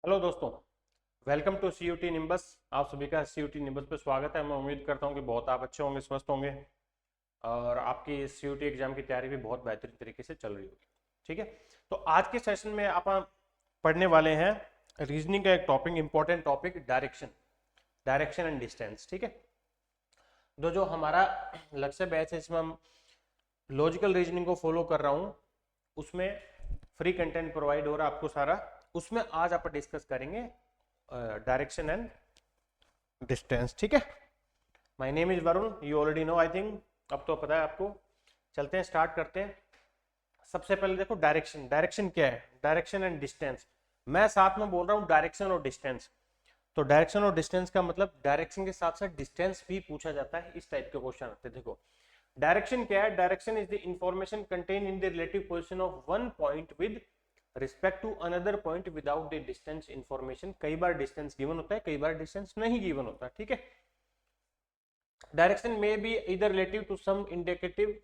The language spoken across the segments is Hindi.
हेलो दोस्तों, वेलकम टू सीयूटी निम्बस। आप सभी का सीयूटी निम्बस पे स्वागत है। मैं उम्मीद करता हूँ कि बहुत आप अच्छे होंगे, स्वस्थ होंगे और आपकी सीयूटी एग्जाम की तैयारी भी बहुत बेहतरीन तरीके से चल रही होगी। ठीक है, तो आज के सेशन में आप पढ़ने वाले हैं रीजनिंग का एक topic, important topic, direction. Direction and distance. ठीक है, जो हमारा लक्ष्य बैच है इसमें हम लॉजिकल रीजनिंग को फॉलो कर रहा हूँ। उसमें फ्री कंटेंट प्रोवाइड हो रहा है आपको सारा। उसमें आज आप डिस्कस करेंगे डायरेक्शन एंड डिस्टेंस। ठीक है, my name is Varun, you already know I think, अब तो पता है आपको। चलते हैं, स्टार्ट करते हैं। सबसे पहले देखो डायरेक्शन। डायरेक्शन क्या है? Direction and distance. मैं साथ में बोल रहा हूँ डायरेक्शन और डिस्टेंस। तो डायरेक्शन और डिस्टेंस का मतलब डायरेक्शन के साथ साथ डिस्टेंस भी पूछा जाता है। इस टाइप के क्वेश्चन आते हैं। देखो डायरेक्शन क्या है? Direction is the information contain in the relative position of one point with respect to another point without the distance information. कई बार डिस्टेंस गिवन होता है, कई बार डिस्टेंस नहीं गिवन होता। ठीक है, direction may be either relative to some indicative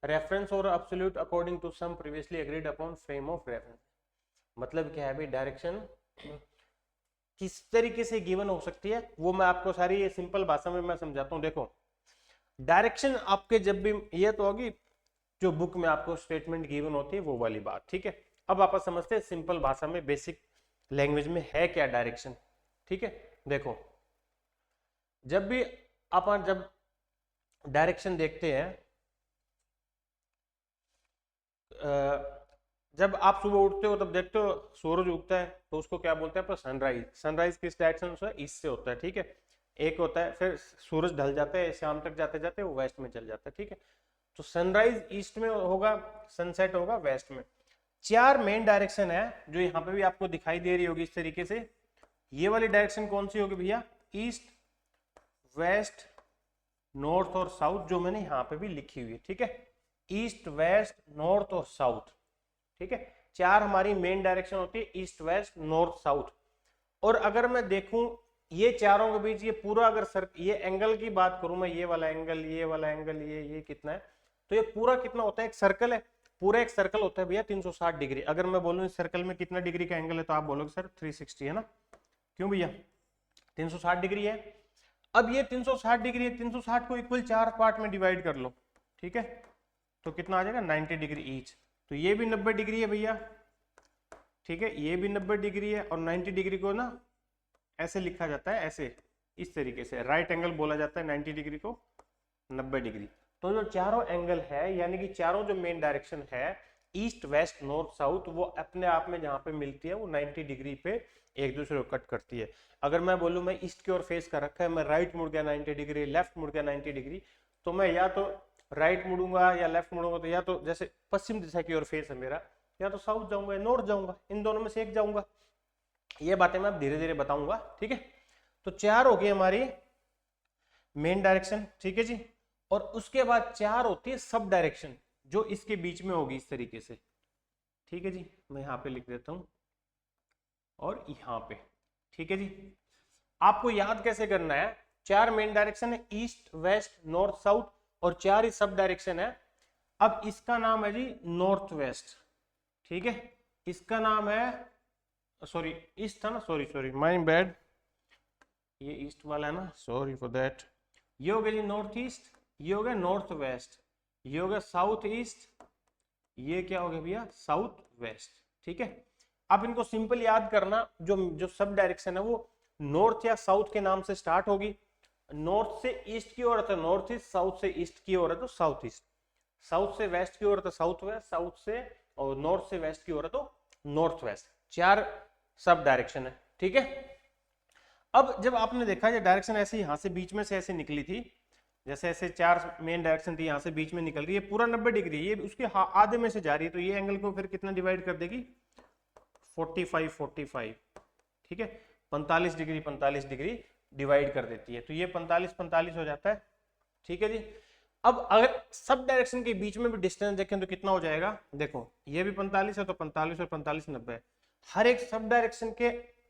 reference और absolute according to some previously agreed upon frame of reference. मतलब क्या है भाई? डायरेक्शन किस तरीके से गिवन हो सकती है वो मैं आपको सारी ये सिंपल भाषा में मैं समझाता हूँ। देखो डायरेक्शन आपके जब भी ये तो होगी जो बुक में आपको स्टेटमेंट गिवन होती है वो वाली बात। ठीक है, अब आप समझते हैं सिंपल भाषा में, बेसिक लैंग्वेज में है क्या डायरेक्शन। ठीक है, देखो जब भी आप जब डायरेक्शन देखते हैं, जब आप सुबह उठते हो तब देखते हो सूरज उगता है तो उसको क्या बोलते हैं? सनराइज। सनराइज किस डायरेक्शन से? ईस्ट से होता है। ठीक है, एक होता है, फिर सूरज ढल जाता है, शाम तक जाते जाते वो वेस्ट में चल जाता है। ठीक है, तो सनराइज ईस्ट में होगा, सनसेट होगा वेस्ट में। चार मेन डायरेक्शन है जो यहाँ पे भी आपको दिखाई दे रही होगी इस तरीके से। ये वाली डायरेक्शन कौन सी होगी भैया? ईस्ट, वेस्ट, नॉर्थ और साउथ, जो मैंने यहाँ पे भी लिखी हुई है। ठीक है, ईस्ट, वेस्ट, नॉर्थ और साउथ। ठीक है, चार हमारी मेन डायरेक्शन होती है, ईस्ट, वेस्ट, नॉर्थ, साउथ। और अगर मैं देखूं ये चारों के बीच ये पूरा अगर ये एंगल की बात करूं मैं, ये वाला एंगल, ये वाला एंगल, ये कितना है, तो ये पूरा कितना होता है? एक सर्कल है, पूरा एक सर्कल होता है भैया 360 डिग्री। अगर मैं बोलूं इस सर्कल में कितना डिग्री का एंगल है तो आप बोलोगे सर 360 है ना। क्यों भैया? 360 डिग्री है। अब ये 360 डिग्री है, 360 को इक्वल चार पार्ट में डिवाइड कर लो। ठीक है, तो कितना आ जाएगा? 90 डिग्री ईच। तो ये भी 90 डिग्री है भैया। ठीक है, ये भी 90 डिग्री है और 90 डिग्री को ना ऐसे लिखा जाता है, ऐसे इस तरीके से राइट एंगल बोला जाता है 90 डिग्री को, 90 डिग्री। तो जो चारों एंगल है यानी कि चारों जो मेन डायरेक्शन है ईस्ट, वेस्ट, नॉर्थ, साउथ, वो अपने आप में जहां पे मिलती है वो 90 डिग्री पे एक दूसरे को कट करती है। अगर मैं बोलूं मैं ईस्ट की ओर फेस कर रखा है, मैं राइट मुड़ गया 90 डिग्री, लेफ्ट मुड़ गया 90 डिग्री, तो मैं या तो राइट मुड़ूंगा या लेफ्ट मुड़ूंगा, तो या तो जैसे पश्चिम दिशा की ओर फेस है मेरा, या तो साउथ जाऊंगा या नॉर्थ जाऊंगा, इन दोनों में से एक जाऊंगा। ये बातें मैं अब धीरे धीरे बताऊंगा। ठीक है, तो चार होगी हमारी मेन डायरेक्शन। ठीक है जी, और उसके बाद चार होती है सब डायरेक्शन जो इसके बीच में होगी इस तरीके से। ठीक है जी, मैं यहां पे लिख देता हूं और यहां पे। ठीक है जी, आपको याद कैसे करना है? चार मेन डायरेक्शन है, ईस्ट, वेस्ट, नॉर्थ, साउथ, और चार ही सब डायरेक्शन है। अब इसका नाम है जी नॉर्थ वेस्ट। ठीक है, इसका नाम है, सॉरी ईस्ट था ना, सॉरी सॉरी माय बैड, ये ईस्ट वाला है ना, सॉरी फॉर दैट। ये हो गया जी नॉर्थ ईस्ट, ये हो गया नॉर्थ वेस्ट, ये हो गया साउथ ईस्ट, ये क्या हो गया भैया? South west. ठीक है, अब इनको सिंपल याद करना, जो जो सब डायरेक्शन है वो नॉर्थ या साउथ के नाम से स्टार्ट होगी। नॉर्थ से ईस्ट की ओर है तो नॉर्थ ईस्ट, साउथ से ईस्ट की ओर है तो साउथ ईस्ट, साउथ से वेस्ट की ओर है तो साउथ वेस्ट, साउथ से और नॉर्थ से वेस्ट की ओर है तो नॉर्थ वेस्ट। चार सब डायरेक्शन है। ठीक है, अब जब आपने देखा ये डायरेक्शन ऐसे यहां से बीच में से ऐसे निकली थी, जैसे ऐसे चार मेन डायरेक्शन थी, यहां से बीच में निकल रही है पूरा 90 डिग्री, ये उसके आधे में से जा रही है, तो ये एंगल को फिर कितना डिवाइड कर देगी? 45 45। ठीक है, 45 डिग्री 45 डिग्री डिवाइड कर देती है, तो ये 45 45 हो जाता है। ठीक है जी, अब अगर सब डायरेक्शन के बीच में भी डिस्टेंस देखें तो कितना हो जाएगा? देखो ये भी 45 है तो 45 और 45 90। हर एक सब डायरेक्शन के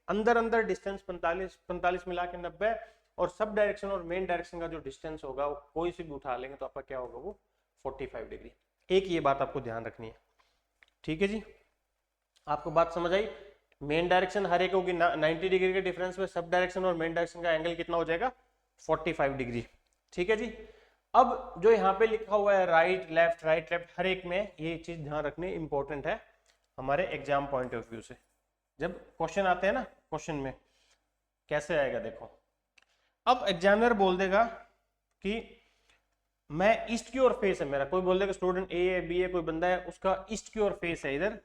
अंदर अंदर डिस्टेंस 45 45 मिला के 90, और सब डायरेक्शन और मेन डायरेक्शन का जो डिस्टेंस होगा वो कोई से भी उठा लेंगे तो आपका क्या होगा? वो 45 डिग्री। एक ये बात आपको ध्यान रखनी है। ठीक है जी, आपको बात समझ आई? मेन डायरेक्शन हर एक होगी 90 डिग्री के डिफरेंस में, सब डायरेक्शन और मेन डायरेक्शन का एंगल कितना हो जाएगा 45 डिग्री। ठीक है जी। अब जो यहाँ पे लिखा हुआ है राइट लेफ्ट हर एक में, ये चीज ध्यान रखनी इंपॉर्टेंट है हमारे एग्जाम पॉइंट ऑफ व्यू से। जब क्वेश्चन आते हैं ना, क्वेश्चन में कैसे आएगा देखो, अब एग्जामिनर बोल देगा कि मैं ईस्ट की ओर फेस है मेरा, कोई बोल देगा स्टूडेंट ए है बी है, कोई बंदा है उसका ईस्ट की ओर फेस है, इधर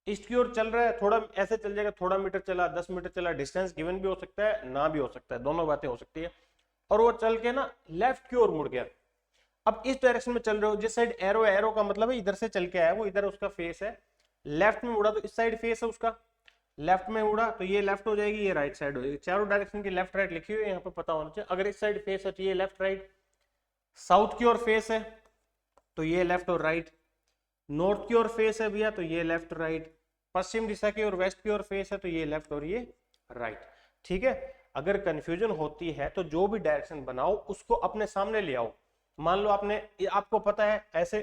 ईस्ट की ओर चल रहा है, थोड़ा ऐसे चल जाएगा, थोड़ा मीटर चला 10 मीटर चला, डिस्टेंस गिवन भी हो सकता है ना भी हो सकता है, दोनों बातें हो सकती है। और वो चल के ना लेफ्ट की ओर मुड़ गया, अब इस डायरेक्शन में चल रहे हो, जिस साइड एरो एरो का मतलब है इधर से चल के आया वो, इधर उसका फेस है, लेफ्ट में उड़ा तो इस साइड फेस है उसका, लेफ्ट में उड़ा तो ये लेफ्ट हो जाएगी, ये राइट साइड हो जाएगी। चारों डायरेक्शन की लेफ्ट राइट लिखी हुई है यहाँ पे, पता होना चाहिए। अगर इस साइड फेस है तो ये लेफ्ट राइट, साउथ की ओर फेस है तो ये लेफ्ट और राइट, नॉर्थ की ओर फेस है भैया तो ये लेफ्ट राइट, पश्चिम दिशा की ओर वेस्ट की ओर फेस है तो ये लेफ्ट और ये राइट। ठीक है, अगर कंफ्यूजन होती है तो जो भी डायरेक्शन बनाओ उसको अपने सामने ले आओ। मान लो आपने, आपको पता है ऐसे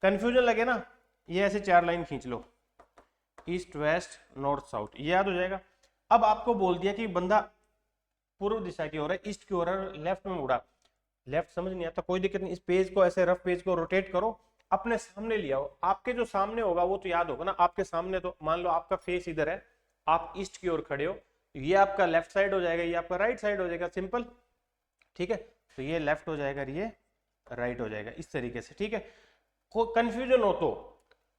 कंफ्यूजन लगे ना, ये ऐसे 4 लाइन खींच लो, ईस्ट वेस्ट नॉर्थ साउथ, ये याद हो जाएगा। अब आपको बोल दिया कि बंदा पूर्व दिशा की ओर है, ईस्ट की ओर है, लेफ्ट में उड़ा, लेफ्ट समझ नहीं आता कोई दिक्कत नहीं, इस पेज को ऐसे रफ पेज को रोटेट करो, अपने सामने ले आओ। आपके जो सामने होगा वो तो याद होगा ना, आपके सामने तो मान लो आपका फेस इधर है, आप ईस्ट की ओर खड़े हो, ये आपका लेफ्ट साइड हो जाएगा, ये आपका राइट साइड हो जाएगा, सिंपल। ठीक है, तो ये लेफ्ट हो जाएगा, ये राइट हो जाएगा, इस तरीके से। ठीक है, कोई कंफ्यूजन हो तो,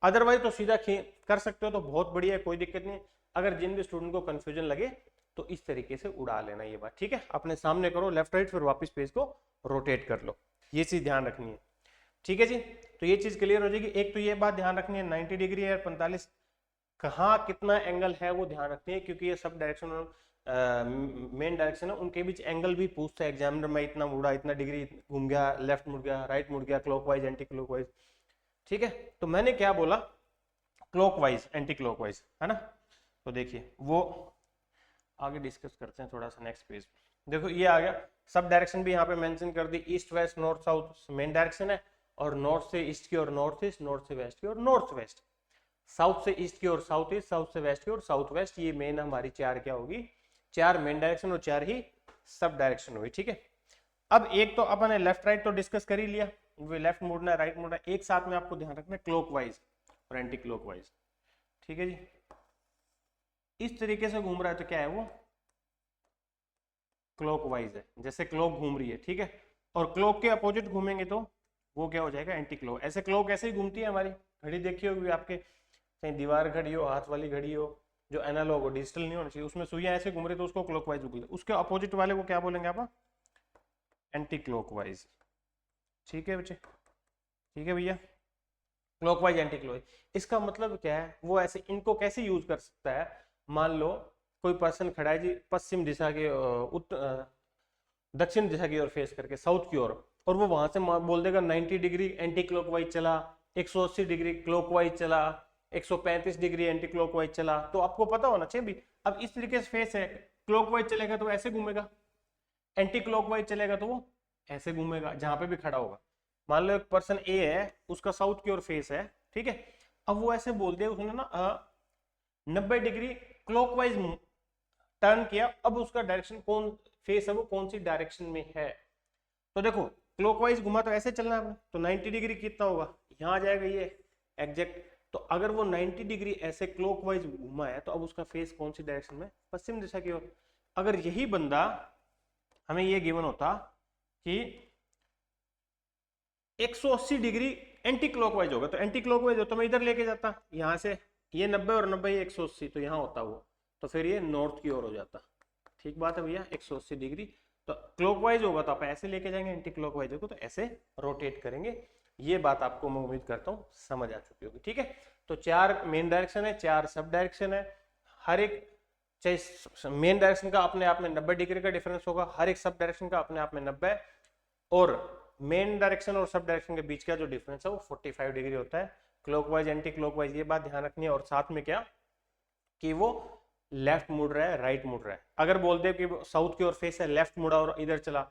अदरवाइज तो सीधा कर सकते हो तो बहुत बढ़िया है, कोई दिक्कत नहीं। अगर जिन भी स्टूडेंट को कंफ्यूजन लगे तो इस तरीके से उड़ा लेना ये बात। ठीक है, अपने सामने करो लेफ्ट राइट, फिर वापस पेज को रोटेट कर लो, ये चीज ध्यान रखनी है। ठीक है जी, तो ये चीज क्लियर हो जाएगी। एक तो ये बात ध्यान रखनी है 90 डिग्री है 45, कहाँ कितना एंगल है वो ध्यान रखनी है, क्योंकि ये सब डायरेक्शन मेन डायरेक्शन है, उनके बीच एंगल भी पूछता है एग्जामिनर, में इतना मुड़ा, इतना डिग्री घूम गया, लेफ्ट मुड़ गया, राइट मुड़ गया, क्लॉकवाइज एंटी क्लॉकवाइज। ठीक है, तो मैंने क्या बोला, क्लॉकवाइज एंटी क्लॉकवाइज, है ना। तो देखिए वो आगे डिस्कस करते हैं थोड़ा सा नेक्स्ट पेज। देखो ये आ गया, सब डायरेक्शन भी यहाँ पे मेंशन कर दी, east west north south main direction है, और नॉर्थ से ईस्ट की ओर नॉर्थ ईस्ट, नॉर्थ से वेस्ट की ओर नॉर्थ वेस्ट, साउथ से ईस्ट की ओर साउथ ईस्ट, साउथ से वेस्ट की ओर साउथ वेस्ट। ये मेन हमारी 4 क्या होगी, 4 मेन डायरेक्शन और 4 ही सब डायरेक्शन हुई। ठीक है, अब एक तो अपन ने लेफ्ट राइट तो डिस्कस कर ही लिया, लेफ्ट मुड़ना है राइट मुड़ना है, एक साथ में आपको ध्यान रखना है क्लॉकवाइज और एंटी क्लॉकवाइज। ठीक है जी, इस तरीके से घूम रहा है तो क्या है वो क्लॉकवाइज है, जैसे क्लॉक घूम रही है। ठीक है, और क्लॉक के अपोजिट घूमेंगे तो वो क्या हो जाएगा एंटी क्लॉक। ऐसे क्लॉक ऐसे ही घूमती है हमारी, घड़ी देखी होगी आपके, कहीं दीवार घड़ी हो, हाथ वाली घड़ी हो, जो एनालॉग हो, डिजिटल नहीं होना चाहिए, उसमें सुइयां ऐसे घूम रही तो उसको क्लॉकवाइज बोलते हैं, उसके अपोजिट वाले को क्या बोलेंगे आप, एंटी क्लॉकवाइज। ठीक है बच्चे, ठीक है भैया, क्लॉकवाइज एंटी क्लॉकवाइज, इसका मतलब क्या है, वो ऐसे इनको कैसे यूज कर सकता है। मान लो कोई पर्सन खड़ा है जी पश्चिम दिशा के दक्षिण दिशा की ओर फेस करके, साउथ की ओर, और वो वहां से बोल देगा 90 डिग्री एंटी क्लॉकवाइज चला, 180 डिग्री क्लॉकवाइज चला, 135 डिग्री एंटी क्लॉकवाइज चला, तो आपको पता होना चाहिए भी। अब इस तरीके से फेस है, क्लॉकवाइज चलेगा तो ऐसे घूमेगा, एंटी क्लॉकवाइज चलेगा तो वो ऐसे घूमेगा जहां पे भी खड़ा होगा। मान लो एक पर्सन ए है, उसका साउथ की ओर फेस है, ठीक है, अब वो ऐसे बोल दिया उसने ना 90 डिग्री क्लॉकवाइज टर्न किया, अब उसका डायरेक्शन कौन फेस है, वो कौन सी डायरेक्शन में है। तो देखो क्लॉकवाइज घुमा तो ऐसे चलना है, तो 90 डिग्री कितना होगा, यहाँ आ जाएगा ये एग्जैक्ट। तो अगर वो 90 डिग्री ऐसे क्लॉकवाइज घुमा है तो अब उसका फेस कौन सी डायरेक्शन में, पश्चिम दिशा की ओर। अगर यही बंदा हमें ये गिवन होता कि 180 डिग्री एंटी क्लॉकवाइज होगा, तो एंटी क्लॉकवाइज होता मैं इधर लेके जाता, यहाँ से ये 90 और 90 180, तो यहाँ होता वो, तो फिर ये नॉर्थ की ओर हो जाता। ठीक बात है भैया, 180 डिग्री तो क्लॉकवाइज होगा तो आप ऐसे लेके जाएंगे, एंटी क्लॉकवाइज होगा तो ऐसे रोटेट करेंगे। ये बात आपको मैं उम्मीद करता हूँ समझ आ चुकी होगी। ठीक है, तो 4 मेन डायरेक्शन है, 4 सब डायरेक्शन है, हर एक चाहे मेन डायरेक्शन का अपने आप में 90 डिग्री का डिफरेंस होगा, हर एक सब डायरेक्शन का अपने आप में 90, और मेन डायरेक्शन और सब डायरेक्शन के बीच का जो डिफरेंस है वो 45 डिग्री होता है, क्लॉकवाइज एंटी क्लॉकवाइज। ये बात ध्यान रखनी है, और साथ में क्या कि वो लेफ्ट मुड़ रहा है राइट मुड़ रहा है। अगर बोल दे कि साउथ की ओर फेस है, लेफ्ट मुड़ा और इधर चला,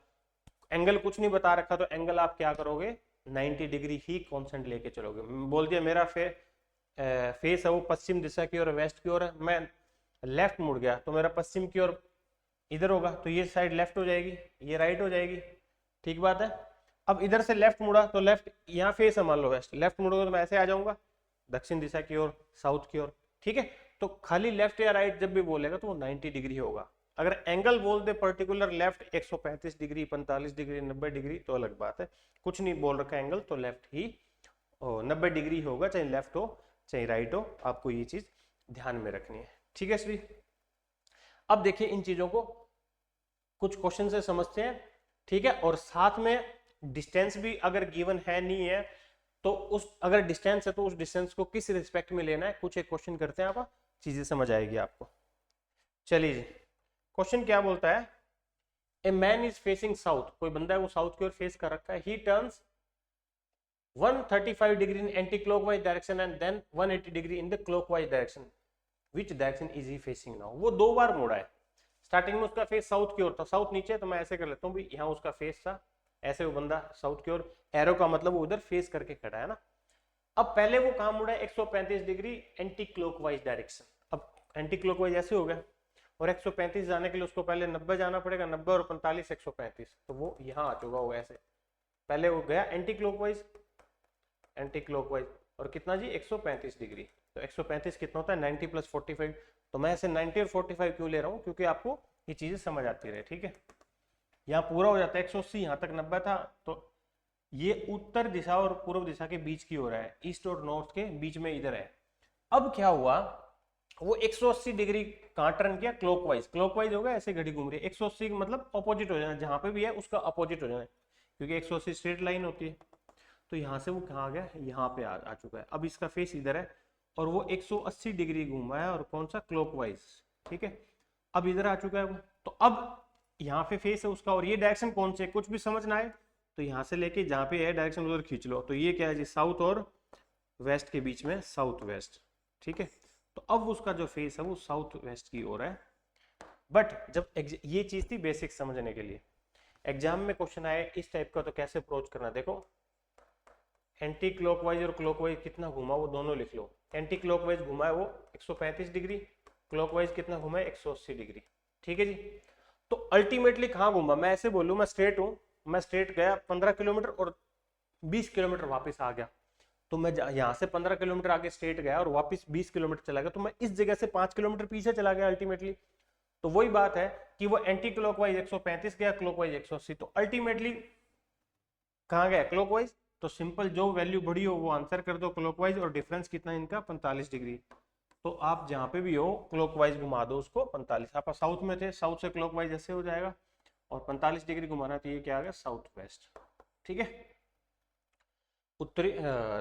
एंगल कुछ नहीं बता रखा, तो एंगल आप क्या करोगे 90 डिग्री ही कांस्टेंट लेके चलोगे। बोल दिया मेरा फेस है वो पश्चिम दिशा की ओर, वेस्ट की ओर है, मैं लेफ्ट मुड़ गया तो मेरा पश्चिम की ओर इधर होगा, तो ये साइड लेफ्ट हो जाएगी, ये राइट हो जाएगी, ठीक बात है। अब इधर से लेफ्ट मुड़ा तो लेफ्ट, यहाँ फेस है मान लो वेस्ट, लेफ्ट मुड़ोगे तो मैं ऐसे आ जाऊंगा दक्षिण दिशा की ओर, साउथ की ओर, ठीक है। तो खाली लेफ्ट या राइट जब भी बोलेगा तो वो 90 डिग्री होगा। अगर एंगल बोल दे particular left 135 degree, 45 degree, 90 degree तो अलग बात है। कुछ नहीं बोल रखा एंगल तो लेफ्ट ही 90 डिग्री होगा, चाहे लेफ्ट हो चाहे राइट हो, आपको ये चीज ध्यान में रखनी है, ठीक है श्री। अब देखिए इन चीजों को कुछ क्वेश्चन से समझते हैं, ठीक है। और साथ में डिस्टेंस भी अगर गिवन है नहीं है तो उस, अगर डिस्टेंस है तो उस डिस्टेंस को किस रिस्पेक्ट में लेना है, कुछ एक क्वेश्चन करते हैं, आप चीजें समझ आएगी आपको। चलिए जी, क्वेश्चन क्या बोलता है, a man is facing south, कोई बंदा है वो साउथ की ओर फेस कर रखा है, he turns 135 degree in anti clockwise direction and then 180 degree in the clockwise direction, which direction is he facing now. वो 2 बार मुड़ा है, स्टार्टिंग में उसका फेस साउथ की ओर था, साउथ नीचे तो मैं ऐसे कर लेता हूँ भी, यहाँ उसका फेस था ऐसे, वो बंदा साउथ की ओर, एरो का मतलब वो उधर फेस करके खड़ा है ना। अब पहले वो कहाँ मुड़ा है, 135 डिग्री एंटी क्लॉकवाइज डायरेक्शन। अब एंटी क्लॉकवाइज ऐसे हो गया, और 135 जाने के लिए उसको पहले 90 जाना पड़ेगा, 90 और 45 135, तो वो यहाँ आ चुका होगा ऐसे, पहले वो गया एंटी क्लॉकवाइज, एंटी क्लॉकवाइज, और कितना जी 135 डिग्री, तो 135 कितना होता है 90 + 45, तो मैं ऐसे 90 और 45 क्यों ले रहा हूँ, क्योंकि आपको ये चीजें समझ आती रहे, ठीक है। यहाँ पूरा हो जाता है 180, यहाँ तक 90 था, तो ये उत्तर दिशा और पूर्व दिशा के बीच की हो रहा है, ईस्ट और नॉर्थ के बीच में इधर है। अब क्या हुआ, वो 180 डिग्री कहाँ टर्न किया, क्लॉकवाइज, क्लॉकवाइज होगा ऐसे घड़ी घूम रही है, 180 मतलब अपोजिट हो जाना, जहां पे भी है उसका अपोजिट हो जाना, क्योंकि 180 स्ट्रेट लाइन होती है। तो यहाँ से वो कहाँ गया, यहाँ पे आ चुका है। अब इसका फेस इधर है और वो 180 डिग्री घूमा है, और कौन सा, क्लॉकवाइज, ठीक है। अब इधर आ चुका है वो, तो अब यहाँ पे फेस है उसका, और ये डायरेक्शन कौन से, कुछ भी समझ ना आए तो यहाँ से लेके जहाँ पे है डायरेक्शन उधर खींच लो, तो ये क्या है जी, साउथ और वेस्ट के बीच में साउथ वेस्ट, ठीक है। तो अब उसका जो फेस है वो साउथ वेस्ट की ओर है। बट जब ये चीज थी बेसिक समझने के लिए, एग्जाम में क्वेश्चन आए इस टाइप का तो कैसे अप्रोच करना, देखो एंटी क्लॉकवाइज और क्लॉकवाइज कितना घुमा वो दोनों लिख लो। एंटी क्लॉकवाइज घुमा है वो 135 डिग्री, क्लॉकवाइज कितना घुमा है 180 डिग्री, ठीक है जी। तो अल्टीमेटली कहाँ घूमा, मैं ऐसे बोलूँ, मैं स्ट्रेट हूँ, मैं स्ट्रेट गया 15 किलोमीटर और 20 किलोमीटर वापस आ गया, तो मैं यहाँ से 15 किलोमीटर आगे स्ट्रेट गया और वापस 20 किलोमीटर चला गया, तो मैं इस जगह से 5 किलोमीटर पीछे चला गया अल्टीमेटली। तो वही बात है कि वो एंटी क्लॉकवाइज 135 गया, क्लॉकवाइज 180, तो अल्टीमेटली कहाँ गया, क्लॉकवाइज। तो सिंपल जो वैल्यू बड़ी हो वो आंसर कर दो क्लॉकवाइज, और डिफरेंस कितना इनका 45 डिग्री, तो आप जहां पे भी हो क्लॉकवाइज घुमा दो उसको 45। आप साउथ में थे, साउथ से क्लॉकवाइज ऐसे हो जाएगा, और 45 डिग्री घुमाना, तो ये क्या आ गया, साउथ वेस्ट, ठीक है। उत्तरी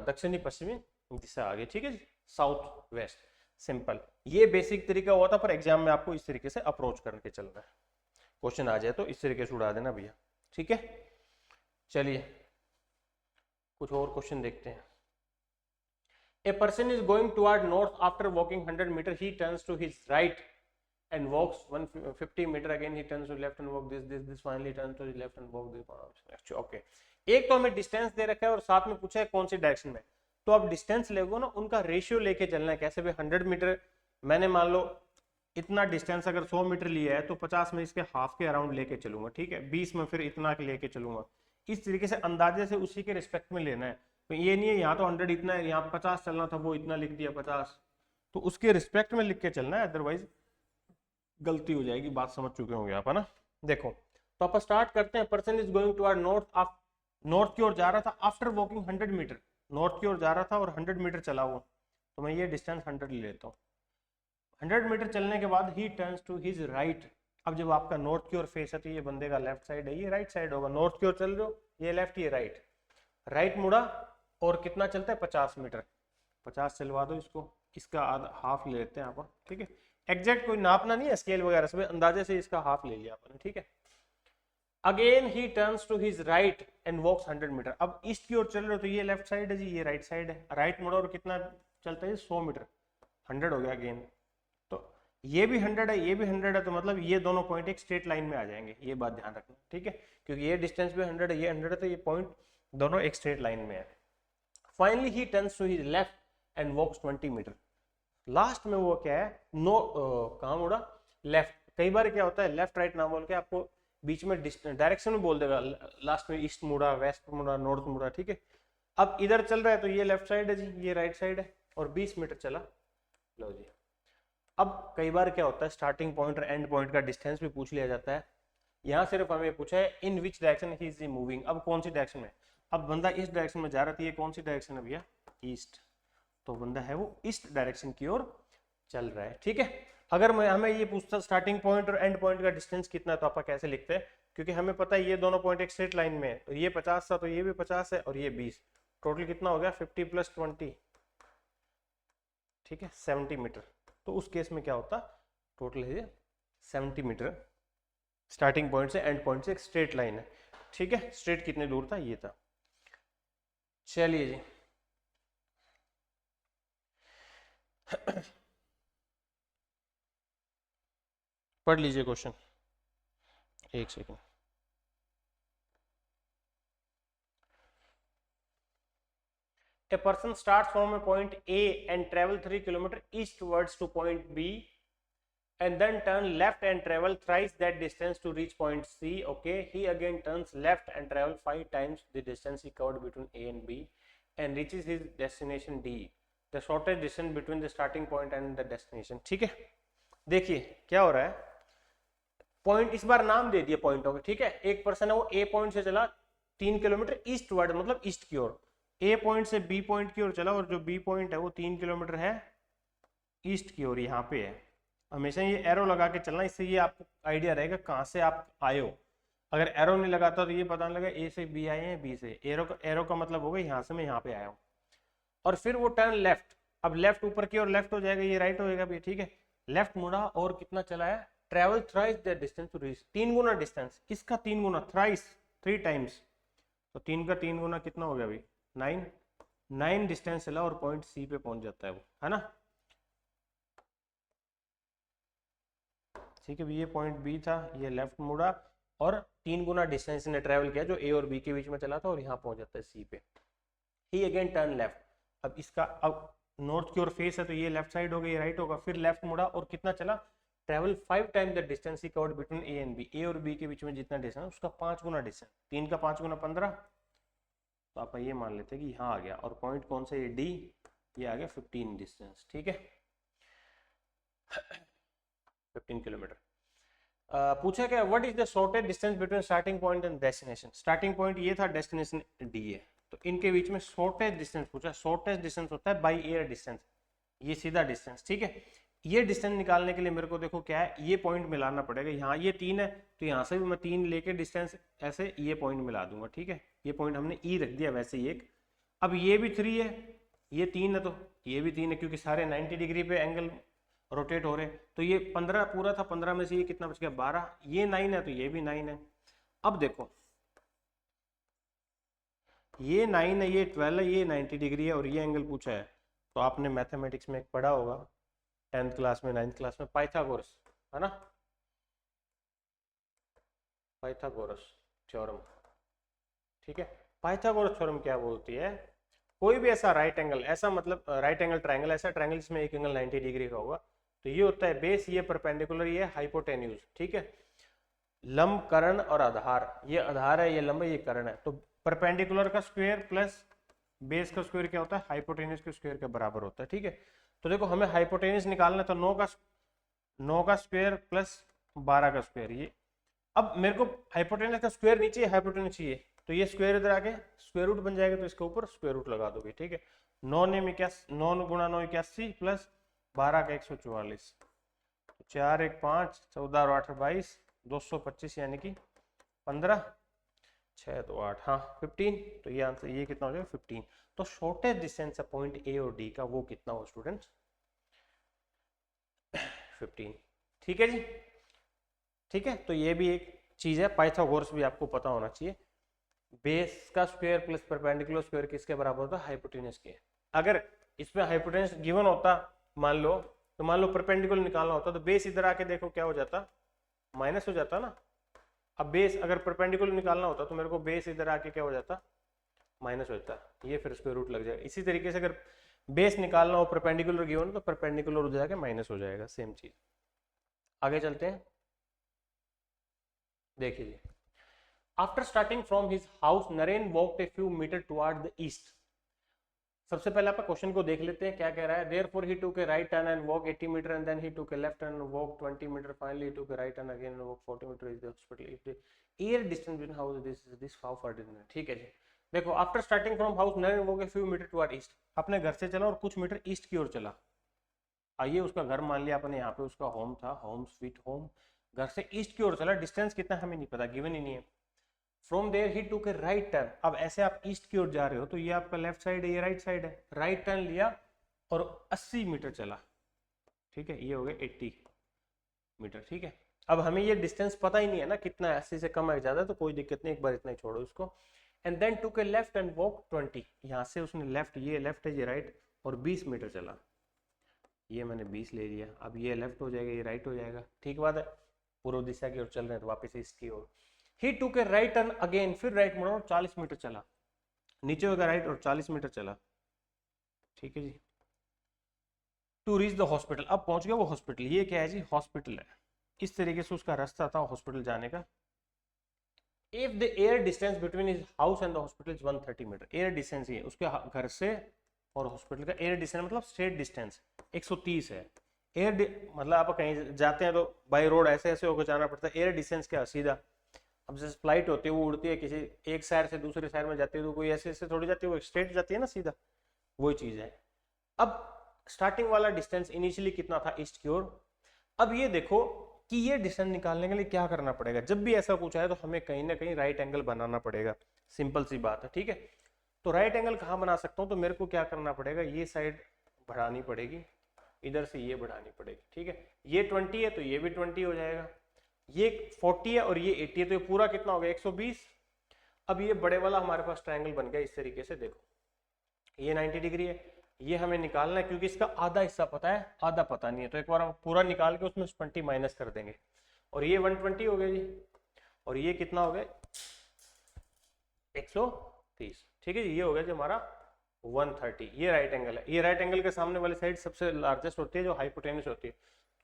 दक्षिणी पश्चिमी दिशा आ गई, ठीक है जी, साउथ वेस्ट, सिंपल। ये बेसिक तरीका हुआ था, पर एग्जाम में आपको इस तरीके से अप्रोच करके चलना है, क्वेश्चन आ जाए तो इस तरीके से उड़ा देना भैया, ठीक है। चलिए कुछ और क्वेश्चन देखते हैं। A person is going toward north after walking 100 meter. He turns to his right and walks 150 meter. Again he turns to left and walk this. Finally turns to his left and walk this. Okay. एक तो हमें डिस्टेंस दे रखा है और साथ में पूछा है कौन सी डायरेक्शन में, तो आप डिस्टेंस लेगो ना, उनका रेशियो लेके चलना है। कैसे भाई, 100 मीटर मैंने मान लो इतना डिस्टेंस अगर 100 मीटर लिया है तो 50 में इसके हाफ के अराउंड लेके चलूंगा, ठीक है, 20 में फिर इतना लेके चलूंगा। इस तरीके से अंदाजे से उसी के रिस्पेक्ट में लेना है, तो ये नहीं है यहाँ तो 100 इतना है, यहाँ 50 चलना था वो इतना लिख दिया 50, तो उसके रिस्पेक्ट में लिख के चलना है, अदरवाइज गलती हो जाएगी। बात समझ चुके होंगे आप, है ना। देखो तो आप स्टार्ट करते हैं, person is going toward north, आप नॉर्थ की ओर जा रहा था, आफ्टर वॉकिंग 100 मीटर, नॉर्थ की ओर जा रहा था और 100 मीटर चला हुआ, तो मैं ये डिस्टेंस 100 ले लेता हूँ। 100 मीटर चलने के बाद he turns to his right. अब जब आपका नॉर्थ की ओर फेस है तो ये बंदे का लेफ्ट साइड है, ये राइट साइड होगा। नॉर्थ की ओर चल रहे हो, ये लेफ्ट ये राइट, राइट मुड़ा और कितना चलता है 50 मीटर, 50 चलवा दो इसको, इसका आधा हाफ ले लेते हैं आप, ठीक है। एग्जैक्ट कोई नापना नहीं है स्केल वगैरह से, अंदाजे से इसका हाफ ले लिया आपने, ठीक है। Again he turns to his right and walks 100 metre. अब ईस्ट की ओर चल रहे हो तो ये लेफ्ट साइड है जी, ये राइट साइड है, राइट मुड़ा और कितना चलता है 100 मीटर, 100 हो गया अगेन, तो ये भी 100 है ये भी 100 है, तो मतलब ये दोनों पॉइंट एक स्ट्रेट लाइन में आ जाएंगे, ये बात ध्यान रखना, ठीक है, क्योंकि ये डिस्टेंस भी 100 है ये 100 है, तो ये पॉइंट दोनों एक स्ट्रेट लाइन में है। Finally he turns to his left and walks 20 metre. Last में वो क्या है, नो कहाँ मुड़ा, लेफ्ट। कई बार क्या होता है लेफ्ट राइट ना बोल के आपको बीच में डायरेक्शन में बोल देगा, लास्ट में ईस्ट मुड़ा, वेस्ट मुड़ा, नॉर्थ मुड़ा, ठीक है। अब इधर चल रहा है तो ये लेफ्ट साइड है जी, ये राइट साइड है, और 20 मीटर चला, लो जी। अब कई बार क्या होता है स्टार्टिंग पॉइंट और एंड पॉइंट का डिस्टेंस भी पूछ लिया जाता है। यहाँ सिर्फ हमें पूछा है in which direction he is moving, अब कौन सी डायरेक्शन में। अब बंदा इस डायरेक्शन में जा रहा था, ये कौन सी डायरेक्शन है भैया, ईस्ट, तो बंदा है वो ईस्ट डायरेक्शन की ओर चल रहा है, ठीक है। अगर मैं हमें ये पूछता स्टार्टिंग पॉइंट और एंड पॉइंट का डिस्टेंस कितना है, तो आप कैसे लिखते हैं, क्योंकि हमें पता है ये दोनों पॉइंट एक स्ट्रेट लाइन में है, तो ये 50 था तो ये भी 50 है और ये 20, टोटल कितना हो गया 50 + 20, ठीक है 70 मीटर। तो उस केस में क्या होता, टोटल है 70 मीटर, स्टार्टिंग पॉइंट से एंड पॉइंट से एक स्ट्रेट लाइन है, ठीक है। स्ट्रेट कितने दूर था, ये था। चलिए जी पढ़ लीजिए क्वेश्चन, एक second. A person starts from a point A and travel 3 km eastwards to point B and then turn left and travel thrice that distance to reach point C. Okay, he again turns left and travel 5 times the distance he covered between A and B and reaches his destination D. The shortest distance between the starting point and the destination. ठीक है, देखिए क्या हो रहा है, पॉइंट इस बार नाम दे दिया पॉइंटों के, ठीक है। एक पर्सन है वो ए पॉइंट से चला 3 किलोमीटर ईस्टवर्ड, मतलब ईस्ट की ओर, ए पॉइंट से बी पॉइंट की ओर चला, और जो बी पॉइंट है वो 3 किलोमीटर है ईस्ट की ओर, यहाँ पे है। हमेशा ये एरो लगा के चलना, इससे ये आपको आइडिया रहेगा कहाँ से आप आए हो। अगर एरो नहीं लगाता तो ये पता नहीं लगा ए से बी आए हैं, बी से एरो का मतलब होगा यहाँ से मैं यहाँ पे आया हूँ। और फिर वो टर्न लेफ्ट, अब लेफ्ट ऊपर की ओर लेफ्ट हो जाएगा, ये राइट होएगा भी, ठीक है। लेफ्ट मुड़ा और कितना चला है, travel thrice the distance to reach, 3 गुना डिस्टेंस, इसका 3 गुना, थ्राइस 3 टाइम्स, तो 3 का 3 गुना कितना हो गया भाई 9 डिस्टेंस चला और पॉइंट सी पे पहुंच जाता है वो, है ना। ठीक है, ये पॉइंट बी था, ये लेफ्ट मुड़ा और 3 गुना डिस्टेंस ने ट्रेवल किया जो ए और बी के बीच में चला था, और यहाँ पहुंच जाता है सी पे। ही अगेन टर्न लेफ्ट, अब इसका अब नॉर्थ की ओर फेस है तो ये लेफ्ट साइड होगा, ये राइट होगा, फिर लेफ्ट मुड़ा और कितना चला, travel 5 time the distance he covered between A and B, A और बी के बीच में जितना डिस्टेंस उसका 5 गुना डिस्टेंस, 3 का 5 गुना 15, तो आप ये मान लेते हैं कि यहाँ आ गया, और पॉइंट कौन सा, ये डी, ये आ गया 15 डिस्टेंस, ठीक है 15 किलोमीटर। पूछा क्या, what is the shortest distance between starting point and destination, starting point ये था, डेस्टिनेशन डी है, तो इनके बीच में शॉर्टेस्ट डिस्टेंस पूछा। शॉर्टेस्ट डिस्टेंस होता है बाई एयर डिस्टेंस, ये सीधा डिस्टेंस, ठीक है। ये डिस्टेंस निकालने के लिए मेरे को देखो क्या है, ये पॉइंट मिलाना पड़ेगा, यहाँ ये 3 है तो यहाँ से भी मैं 3 लेके डिस्टेंस ऐसे ये पॉइंट मिला दूंगा, ठीक है। ये पॉइंट हमने ई रख दिया वैसे ही एक, अब ये भी 3 है, ये 3 है तो ये भी 3 है, क्योंकि सारे 90 डिग्री पे एंगल रोटेट हो रहे, तो ये 15 पूरा था, 15 में से ये कितना बच गया 12, ये 9 है तो ये भी 9 है। अब देखो ये 9 है, ये 12 है, ये 90 डिग्री है और ये एंगल पूछा है, तो आपने मैथमेटिक्स में पढ़ा होगा 10th क्लास में, 9th क्लास में, पाइथागोरस, है ना, पाइथागोरस थ्योरम, ठीक है। पाइथागोरस थ्योरम क्या बोलती है, कोई भी ऐसा राइट एंगल, ऐसा मतलब राइट एंगल ट्रायंगल, ऐसा ट्रायंगल जिसमें एक एंगल 90 डिग्री का होगा, तो ये होता है बेस, ये परपेंडिकुलर, ये हाइपोटेन्यूज, ठीक है। लंब, कर्ण और आधार, ये आधार है, ये लंब है, ये कर्ण है, तो परपेंडिकुलर का स्क्वायर प्लस बेस का स्क्वायर क्या होता है, हाइपोटेन्यूज के स्क्वायर के बराबर होता है, ठीक है। तो देखो हमें हाइपोटेन्यूज निकालना है, तो 9 का स्क्वायर प्लस 12 का स्क्वायर, ये अब मेरे को हाइपोटेन्यूज का स्क्वायर नहीं चाहिए, हाइपोटेन्यूज चाहिए, तो ये स्क्वायर इधर आके स्क्वायर रूट बन जाएगा, तो इसके ऊपर स्क्वायर रूट लगा दोगे, ठीक है। 9 गुणा 9 81 प्लस 12 का 144, 4 1 5 14 और 8 22 225 यानी कि 15 6 तो 8, हाँ 15, तो ये आंसर, ये कितना हो जाएगा 15। तो शॉर्टेस्ट डिस्टेंस है पॉइंट ए और डी का, वो कितना हो स्टूडेंट्स 15, ठीक है जी, ठीक है। तो ये भी एक चीज है, पाइथागोरस भी आपको पता होना चाहिए, बेस का स्क्वायर प्लस परपेंडिकुलर स्क्वायर किसके बराबर होता है, हाइपोटेन्यूज के। अगर इसमें हाइपोटेन्यूज गिवन होता मान लो, तो मान लो परपेंडिकुलर निकालना होता तो बेस इधर आके देखो क्या हो जाता, माइनस हो जाता ना। अब बेस अगर परपेंडिकुलर निकालना होता तो मेरे को बेस इधर आके क्या हो जाता, माइनस हो जाता, ये फिर स्क्वायर रूट लग जाएगा। इसी तरीके से अगर बेस निकालना हो, परपेंडिकुलर गिवन तो परपेंडिकुलर हो जाएगा, माइनस हो जाएगा, सेम चीज। आगे चलते हैं, देखिए after starting from his house Naren walked a few metre toward the east. सबसे पहले आप क्वेश्चन को देख लेते हैं क्या कह रहा है। Therefore he took a right turn and walk 80 metre and then he took a left turn walk 20 metre finally he took a right turn again and walk 40 metre is the hospital if the air distance between house this how far distance. ठीक है जी, देखो after starting from house Naren walk a few metre toward east, अपने घर से चला और कुछ मीटर ईस्ट की ओर चला। आइए उसका घर मान लिया अपने, यहाँ पे उसका होम था, होम स्वीट होम, घर से ईस्ट की ओर चला, डिस्टेंस कितना हमें नहीं पता, गिवन ही नहीं है। From there he took a right turn, अब ऐसे आप ईस्ट की ओर जा रहे हो तो ये आपका लेफ्ट साइड है, ये राइट साइड है, राइट टर्न लिया और 80 मीटर चला। ठीक है, ये हो गया 80 मीटर। ठीक है, अब हमें ये डिस्टेंस पता ही नहीं है ना कितना है, 80 से कम है ज्यादा, तो कोई दिक्कत नहीं, एक बार इतना ही छोड़ो इसको। And then took a left and walk 20, यहाँ से उसने लेफ्ट, ये लेफ्ट है ये राइट, और 20 मीटर चला। ये मैंने 20 ले लिया, अब ये लेफ्ट हो जाएगा, ये राइट हो जाएगा। ठीक बात है, पूर्व दिशा की ओर चल रहे हैं तो वापस ईस्ट की ओर। ही took a right turn again, फिर राइट मुड़ा और 40 मीटर चला, नीचे होगा राइट और 40 मीटर चला। ठीक है जी, टू रीच द हॉस्पिटल, अब पहुंच गया वो हॉस्पिटल। ये क्या है जी, हॉस्पिटल है। इस तरीके से उसका रास्ता था हॉस्पिटल जाने का। If the air distance between his house and the hospital is 130 metre, air distance ये उसके घर से और हॉस्पिटल का एयर डिस्टेंस मतलब स्ट्रेट डिस्टेंस 130 है। एयर मतलब आप कहीं जाते हैं तो बाय रोड ऐसे ऐसे होकर जाना पड़ता है, एयर डिस्टेंस क्या सीधा। अब जैसे फ्लाइट होती है वो उड़ती है किसी एक शहर से दूसरे शहर में जाती है, तो कोई ऐसे ऐसे थोड़ी जाती है, वो स्ट्रेट जाती है ना सीधा, वही चीज है। अब स्टार्टिंग वाला डिस्टेंस इनिशियली कितना था ईस्ट की ओर। अब ये देखो कि ये डिस्टेंस निकालने के लिए क्या करना पड़ेगा, जब भी ऐसा कुछ आए तो हमें कहीं ना कहीं राइट एंगल बनाना पड़ेगा, सिंपल सी बात है। ठीक है, तो राइट एंगल कहाँ बना सकता हूँ, तो मेरे को क्या करना पड़ेगा, ये साइड बढ़ानी पड़ेगी, इधर से ये बढ़ानी पड़ेगी। ठीक है, ये 20 है तो ये भी 20 हो जाएगा, ये 40 है और ये 80 है, तो ये पूरा कितना हो गया 120। अब ये बड़े वाला हमारे पास ट्रायंगल बन गया इस तरीके से, देखो ये 90 डिग्री है, ये हमें निकालना है क्योंकि इसका आधा हिस्सा पता है आधा पता नहीं है, तो एक बार हम पूरा निकाल के उसमें 20 माइनस कर देंगे, और ये 120 हो गया जी, और ये कितना हो गया 130। ठीक है जी, ये हो गया जो हमारा 130। ये राइट एंगल है, ये राइट एंगल के सामने वाली साइड सबसे लार्जेस्ट होती है जो हाइपोटेन्यूस होती है।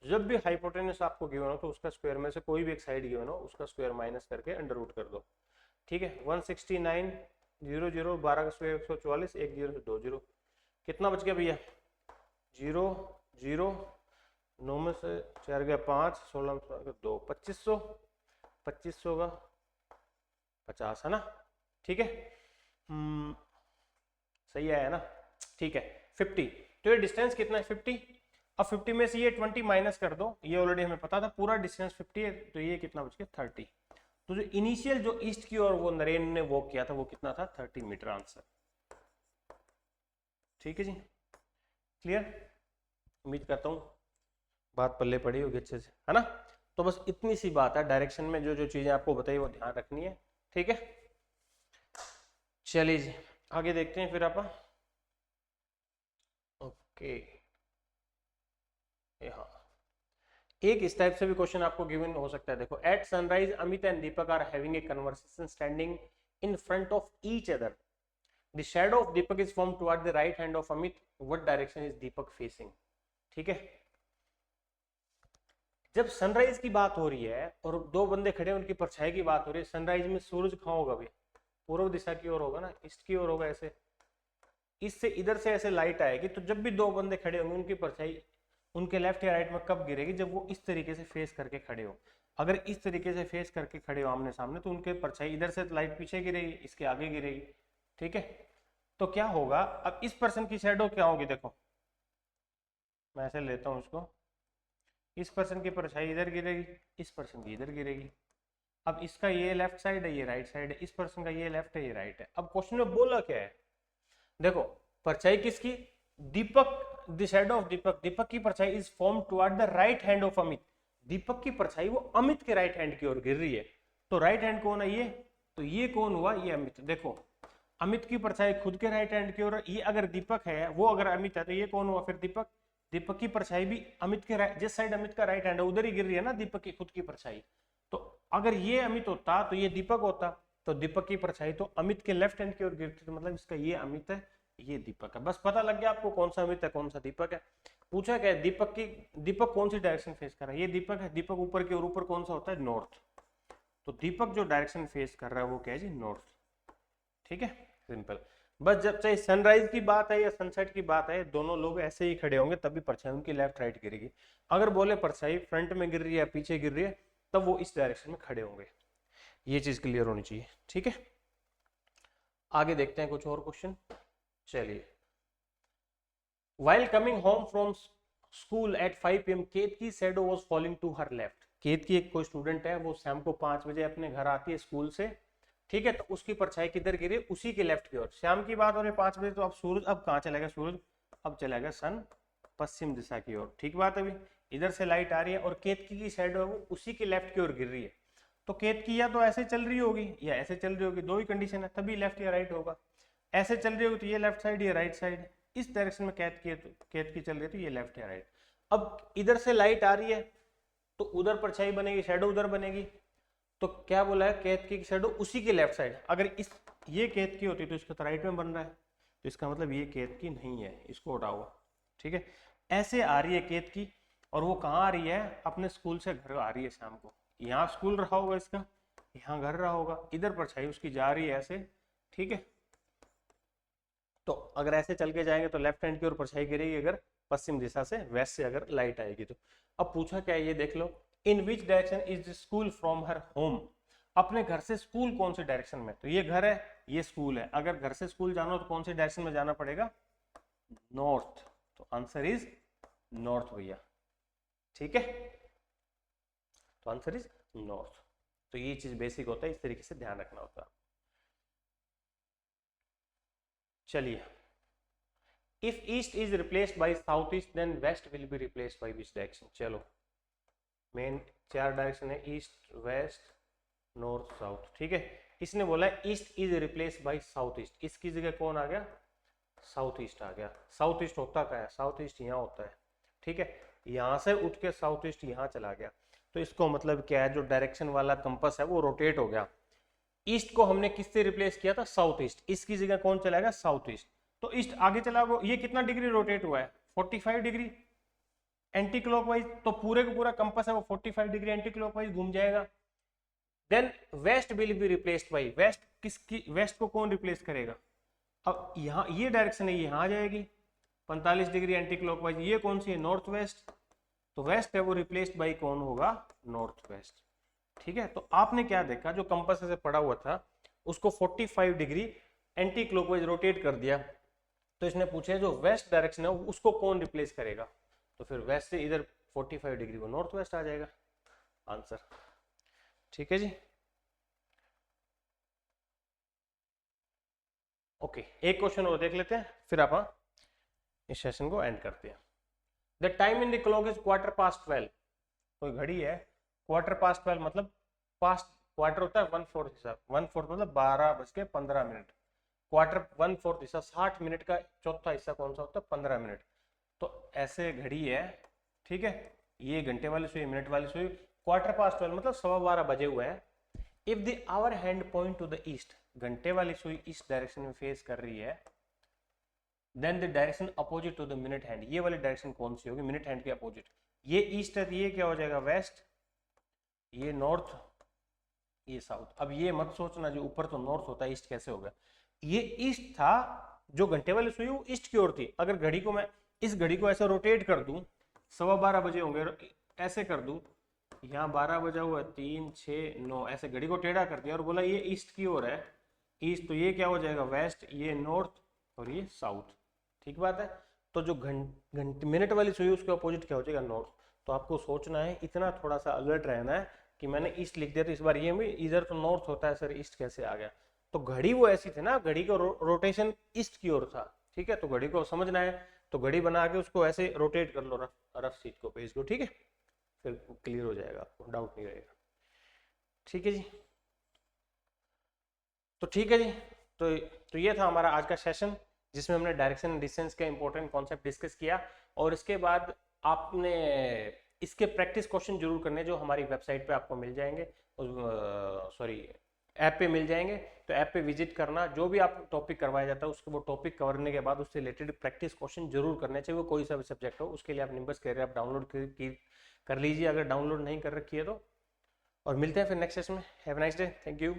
जब भी हाइपोटेन्यूस आपको गिवन हो तो उसका स्क्वायर में से कोई भी एक साइड गिवन हो उसका स्क्वायर माइनस करके अंडर रूट कर दो। ठीक है, 169 0 0 12 का स्क्वायर 144, 1 0 से 2 0, कितना बच गया भैया 0 0, 9 में से 4 गया 5, 16 में 2, 2500, 2500 का 50 है ना। ठीक है, सही आया ना। ठीक है, 50, तो ये डिस्टेंस कितना है 50। अब 50 में से ये 20 माइनस कर दो, ये ऑलरेडी हमें पता था, पूरा डिस्टेंस 50 है, तो ये कितना बच गया 30। तो जो इनिशियल जो ईस्ट की ओर वो नरेन ने वॉक किया था वो कितना था 30 मीटर आंसर। ठीक है जी, क्लियर, उम्मीद करता हूँ बात पल्ले पड़ी होगी अच्छे से, है ना। तो बस इतनी सी बात है, डायरेक्शन में जो जो चीजें आपको बताई वो ध्यान रखनी है। ठीक है, चलिए जी आगे देखते हैं फिर आप। ओके, हाँ एक इस टाइप से भी क्वेश्चन आपको गिवन हो सकता है। देखो, at sunrise Amit and Deepak are having a conversation standing in front of each other, the shadow of Deepak is form toward the right hand of Amit, what direction is Deepak facing. ठीक है, जब सनराइज की बात हो रही है और दो बंदे खड़े उनकी परछाई की बात हो रही है, सनराइज में सूरज कहाँ होगा भाई, पूर्व दिशा की ओर होगा ना, ईस्ट की ओर होगा, ऐसे इससे इधर से ऐसे लाइट आएगी, तो जब भी दो बंदे खड़े होंगे उनकी परछाई उनके लेफ्ट या राइट में कब गिरेगी, जब वो इस तरीके से फेस करके खड़े हो। अगर इस तरीके से फेस करके खड़े हो आमने सामने तो उनके परछाई इधर से लाइट पीछे गिरेगी, इसके आगे गिरेगी। ठीक है, तो क्या होगा, अब इस पर्सन की शैडो क्या होगी, देखो मैं ऐसे लेता हूं इसको, इस पर्सन की परछाई इधर गिरेगी, इस पर्सन की इधर गिरेगी। अब इसका ये लेफ्ट साइड है, ये राइट साइड है, इस पर्सन का ये लेफ्ट है, ये राइट है। अब क्वेश्चन में बोला क्या है, देखो परछाई किसकी, Deepak, the shadow of Deepak, Deepak की परछाई is form toward the right hand of Amit, Deepak की परछाई वो अमित के राइट हैंड की ओर गिर रही है। तो राइट हैंड कौन है, ये, तो ये कौन हुआ, ये अमित। देखो अमित की परछाई खुद के राइट हैंड की ओर, ये अगर दीपक है वो अगर अमित है तो ये कौन हुआ फिर दीपक। दीपक की परछाई भी अमित के जिस साइड अमित का राइट हैंड है उधर ही गिर रही है ना दीपक की खुद की परछाई। तो अगर ये अमित होता तो ये दीपक होता, तो दीपक की परछाई तो अमित के लेफ्ट हैंड की ओर गिरती, तो मतलब इसका ये अमित है, ये दीपक है, बस पता लग गया आपको कौन सा अमित है कौन सा दीपक है। पूछा क्या है, दीपक कौन सी डायरेक्शन फेस कर रहा है, ये दीपक है, दीपक ऊपर की, और ऊपर कौन सा होता है, नॉर्थ। तो दीपक जो डायरेक्शन फेस कर रहा है वो क्या है जी, नॉर्थ। ठीक है, सिंपल। बस जब चाहे सनराइज की बात है या सनसेट की बात है, दोनों लोग ऐसे ही खड़े होंगे तभी परछाई उनकी लेफ्ट राइट गिरेगी। अगर बोले परछाई फ्रंट में गिर रही है या पीछे गिर रही है, तब वो इस डायरेक्शन में खड़े होंगे। ये चीज क्लियर होनी चाहिए। ठीक है, आगे देखते हैं कुछ और क्वेश्चन। चलिए, While coming home from school at 5 p.m. Ketaki shadow was falling to her left। केतकी एक कोई स्टूडेंट है, वो शाम को 5 बजे अपने घर आती है स्कूल से। ठीक है, तो उसकी परछाई किधर गिरी, उसी के लेफ्ट की ओर। शाम की बात हो रही 5 बजे, तो अब सूरज अब कहाँ चला गया, सूरज अब चला गया सन पश्चिम दिशा की ओर। ठीक बात है, अभी इधर से लाइट आ रही है और केतकी की शैडो है वो उसी के लेफ्ट की ओर गिर रही है। तो केतकी या तो ऐसे चल रही होगी या ऐसे चल रही होगी, दो ही कंडीशन है, तभी लेफ्ट या राइट होगा। ऐसे चल रही होगी तो ये लेफ्ट साइड, ये राइट साइड। इस डायरेक्शन में केतकी चल रही है तो ये लेफ्ट या राइट। अब इधर से लाइट आ रही है तो उधर परछाई बनेगी, शैडो उधर बनेगी। तो क्या बोला है, केतकी की शैडो उसी के लेफ्ट साइड। अगर इस ये केतकी होती तो इसका तो राइट में बन रहा है, तो इसका मतलब ये केतकी नहीं है, इसको हटाओ। ठीक है, ऐसे आ रही है केतकी, और वो कहाँ आ रही है, अपने स्कूल से घर आ रही है शाम को। यहाँ स्कूल रहा होगा इसका, यहाँ घर रहा होगा, इधर परछाई उसकी जा रही है ऐसे। ठीक है, तो अगर ऐसे चल के जाएंगे तो लेफ्ट हैंड की ओर परछाई गिरेगी, अगर पश्चिम दिशा से वेस्ट से अगर लाइट आएगी तो। अब पूछा क्या है, ये देख लो, in which direction is the school from her home. अपने घर से स्कूल कौन सी डायरेक्शन में, तो ये घर है, ये स्कूल है। अगर घर से स्कूल जाना हो तो कौन सी डायरेक्शन में जाना पड़ेगा, नॉर्थ। तो आंसर इज नॉर्थ भैया। ठीक है, तो आंसर इज नॉर्थ। तो ये चीज बेसिक होता है, इस तरीके से ध्यान रखना होता है। चलिए, if east is replaced by south east then west will be replaced by which direction. चलो, मेन 4 डायरेक्शन है, ईस्ट वेस्ट नॉर्थ साउथ। ठीक है, इसने बोला east is replaced by south east, इसकी जगह कौन आ गया, साउथ ईस्ट आ गया। साउथ ईस्ट होता क्या है, साउथ ईस्ट यहाँ होता है। ठीक है, यहां से उठ के साउथ ईस्ट यहाँ चला गया, तो इसको मतलब क्या है, जो डायरेक्शन वाला कंपास है वो रोटेट हो गया। ईस्ट को हमने किससे रिप्लेस किया था, साउथ ईस्ट, इसकी जगह कौन चलाएगा, साउथ ईस्ट। तो ईस्ट आगे चला गया, ये कितना डिग्री रोटेट हुआ है, 45 डिग्री एंटी क्लॉकवाइज। तो पूरे का पूरा कंपास है वो 45 डिग्री एंटी क्लॉकवाइज घूम जाएगा। Then west will be replaced by, west किसकी, वेस्ट को कौन रिप्लेस करेगा। अब यहाँ ये डायरेक्शन है, ये यहाँ आ जाएगी 45 डिग्री एंटी क्लॉकवाइज। ये कौन सी है, नॉर्थ वेस्ट। तो वेस्ट है वो रिप्लेस्ड बाय कौन होगा, नॉर्थ वेस्ट। ठीक है, तो आपने क्या देखा, जो कंपास से पड़ा हुआ था उसको 45 डिग्री एंटी क्लॉकवाइज रोटेट कर दिया। तो इसने पूछा जो वेस्ट डायरेक्शन है उसको कौन रिप्लेस करेगा, तो फिर वेस्ट से इधर 45 डिग्री वो नॉर्थ वेस्ट आ जाएगा आंसर। ठीक है जी, ओके, एक क्वेश्चन और देख लेते हैं फिर आप इस सेशन को एंड करते हैं। The time in the clock is 12:15। कोई घड़ी है, 12:15 मतलब पास्ट, क्वार्टर होता है 1/4 हिस्सा, 1/4 मतलब 12:15। क्वार्टर 1/4 हिस्सा 60 मिनट का चौथा हिस्सा कौन सा होता है, 15 मिनट। तो ऐसे घड़ी है। ठीक है, ये घंटे वाली सुई, मिनट वाली सुई, 12:15 मतलब 12:15 बजे हुए हैं। If the hour hand point to the east, घंटे वाली सुई इस डायरेक्शन में फेस कर रही है, then the direction opposite to the minute hand, ये वाली डायरेक्शन कौन सी होगी, मिनट हैंड के अपोजिट। ये ईस्ट है तो ये क्या हो जाएगा, वेस्ट, ये नॉर्थ, ये साउथ। अब ये मत सोचना जो ऊपर तो नॉर्थ होता है, ईस्ट कैसे होगा। ये ईस्ट था, जो घंटे वाली सुई वो ईस्ट की ओर थी। अगर घड़ी को मैं इस घड़ी को ऐसे रोटेट कर दूं, 12:15 बजे होंगे, ऐसे कर दूं, यहाँ 12 बजा हुआ, 3 6 9, ऐसे घड़ी को टेढ़ा कर दिया और बोला ये ईस्ट की ओर है, ईस्ट, तो ये क्या हो जाएगा, वेस्ट, ये नॉर्थ और ये साउथ। ठीक बात है, तो जो घंटे मिनट वाली सुई उसके अपोजिट क्या हो जाएगा, नॉर्थ। तो आपको सोचना है, इतना थोड़ा सा अलर्ट रहना है कि मैंने ईस्ट लिख दिया तो इस बार ये भी इधर तो नॉर्थ होता है सर, ईस्ट कैसे आ गया। तो घड़ी वो ऐसी थी ना, घड़ी का रोटेशन ईस्ट की ओर था। ठीक है, तो घड़ी को समझना है तो घड़ी बना के उसको ऐसे रोटेट कर लो, रफ शीट को, पेज को। ठीक है, फिर क्लियर हो जाएगा, आपको डाउट नहीं रहेगा। ठीक है जी, तो ठीक है जी, तो ये था हमारा आज का सेशन, जिसमें हमने डायरेक्शन एंड डिस्टेंस का इंपॉर्टेंट कॉन्सेप्ट डिस्कस किया। और इसके बाद आपने इसके प्रैक्टिस क्वेश्चन जरूर करने, जो हमारी वेबसाइट पे आपको मिल जाएंगे, सॉरी ऐप पे मिल जाएंगे। तो ऐप पे विजिट करना, जो भी आप टॉपिक करवाया जाता है उसके वो टॉपिक करने के बाद उससे रिलेटेड प्रैक्टिस क्वेश्चन जरूर करने चाहिए, वो कोई सा भी सब्जेक्ट हो। उसके लिए आप निम्बस कैरियर आप डाउनलोड कर लीजिए अगर डाउनलोड नहीं कर रखी है तो। और मिलते हैं फिर नेक्स्ट सेशन में। Have a nice day, thank you.